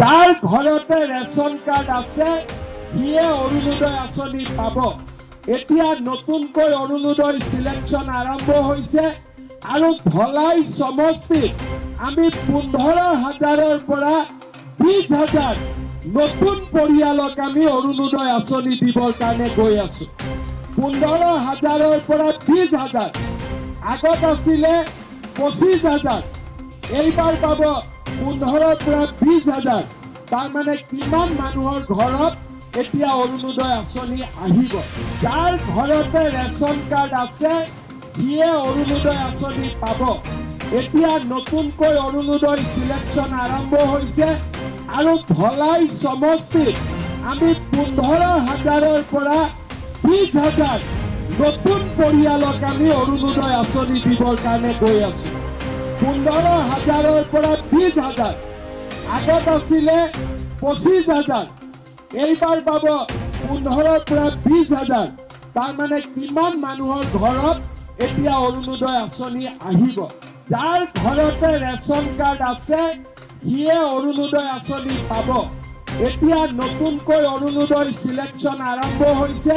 যাৰ ঘৰতে ration card আছে সিয়ে অৰুণোদয় আঁচনি পাব। এতিয়া নতুনকৈ অৰুণোদয় সিলেকশন আৰম্ভ হৈছে আৰু ধলাই সমষ্টিত আমি 15,000ৰ পৰা 20,000 নতুন পৰিয়ালক আমি অৰুণোদয় আঁচনি দিবৰ কাৰণে গৈ আছো। 15,000ৰ পৰা 20,000, আগত আছিলে 25,000, এইবাৰ পাব 15ৰ পৰা 20,000। তাৰমানে কিমান মানুহৰ ঘৰত এতিয়া অৰুণোদয় আঁচনি আহিব। যাৰ ঘৰতে ৰেচন কাৰ্ড আছে সিয়ে অৰুণোদয় আঁচনি পাব। এতিয়া নতুনকৈ অৰুণোদয় সিলেকশন আৰম্ভ হৈছে আৰু ধলাই সমষ্টিত আমি 15,000ৰ পৰা 20,000 নতুন পৰিয়ালক আমি অৰুণোদয় আঁচনি দিবৰ কাৰণে গৈ আছো। 15,000ৰ পৰা 20,000, আগত আছিলে 25,000, এইবাৰ পাব 15ৰ পৰা 20,000। তাৰমানে কিমান মানুহৰ ঘৰত এতিয়া অৰুণোদয় আঁচনি আহিব। যাৰ ঘৰতে ৰেচন কাৰ্ড আছে সিয়ে অৰুণোদয় আঁচনি পাব। এতিয়া নতুনকৈ অৰুণোদয় সিলেকশন আৰম্ভ হৈছে।